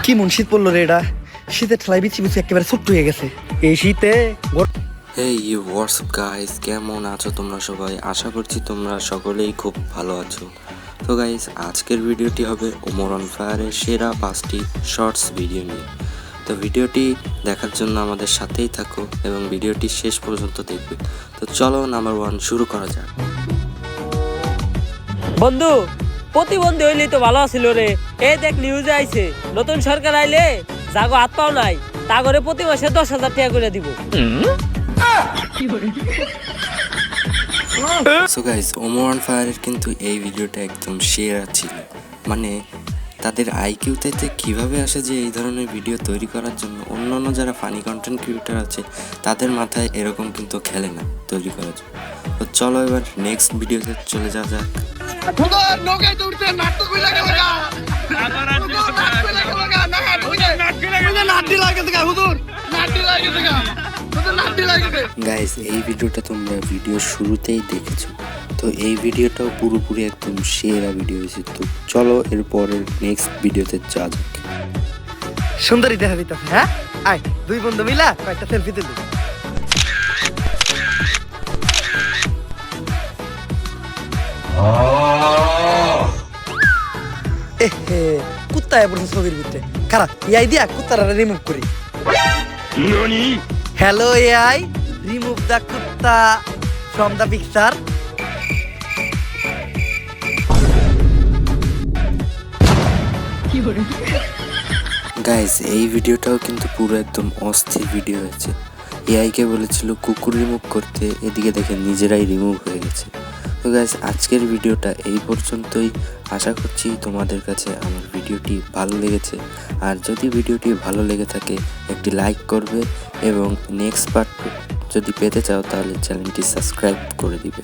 কি মন শীত পড়লো রে, এটা শীতের ঠেলায় বিচি বিচি একেবারে ছোট্ট হয়ে গেছে এই শীতে। হেই হোয়াটস আপ গাইস, কেমন আছো তোমরা সবাই? আশা করছি তোমরা সকলেই খুব ভালো আছো। তো গাইস, আজকের ভিডিওটি হবে ওমর অন ফায়ারের সেরা 5টি শর্টস ভিডিও নিয়ে। তো ভিডিওটি দেখার জন্য আমাদের সাথেই থাকো এবং ভিডিওটি শেষ পর্যন্ত দেখবে। তো চলো নাম্বার 1 শুরু করা যাক। বন্ধু, প্রতিবন্ধী হইলেই তো ভালো ছিল রে। এই দেখ নিউজে আইছে, নতুন সরকার আইলে জাগো হাত পাও নাই তা করে প্রতি মাসে 10,000 টাকা করে দিব। সো গাইস, ওমর অন ফায়ারের কিন্তু এই ভিডিওটা একদম সেরা ছিল। মানে তাদের আইকিউতে কিভাবে আসে যে এই ধরনের ভিডিও তৈরি করার জন্য। অন্যান্য যারা ফানি কন্টেন্ট ক্রিয়েটর আছে তাদের মাথায় এরকম কিন্তু খেলে না তৈরি করার জন্য। তো চলো এবার নেক্সট ভিডিওতে চলে যাওয়া যাক। গাইস, এই ভিডিওটা তোমরা ভিডিওর শুরুতেই দেখেছো, তো এই ভিডিওটাও পুরোপুরি একদম সেরা ভিডিও হয়েছে। তো চলো এরপরের নেক্সট ভিডিওতে যাওয়া যাক। সুন্দরী দেখা দিতেছে। হ্যাঁ, আয় দুই বন্ধু মিলা কয়েকটা সেলফি তুলি। কুত্তায় পড়ছে ছবির ভিতরে। খারাপ এআই দিয়া কুত্তারা রিমুভ করি। হ্যালো এআই, রিমুভ দ্য কুত্তা ফ্রম দ্য পিকচার। গাইস, এই ভিডিওটাও কিন্তু পুরো একদম অস্থির ভিডিও হয়েছে। এআইকে বলেছিল কুকুর রিমুভ করতে, এদিকে দেখে নিজেরাই রিমুভ হয়ে গেছে। তো গাইস, আজকের ভিডিওটা এই পর্যন্তই। আশা করছি তোমাদের কাছে আমার ভিডিওটি ভালো লেগেছে। আর যদি ভিডিওটি ভালো লেগে থাকে একটি লাইক করবে এবং নেক্সট পার্ট যদি পেতে চাও তাহলে চ্যানেলটি সাবস্ক্রাইব করে দিবে।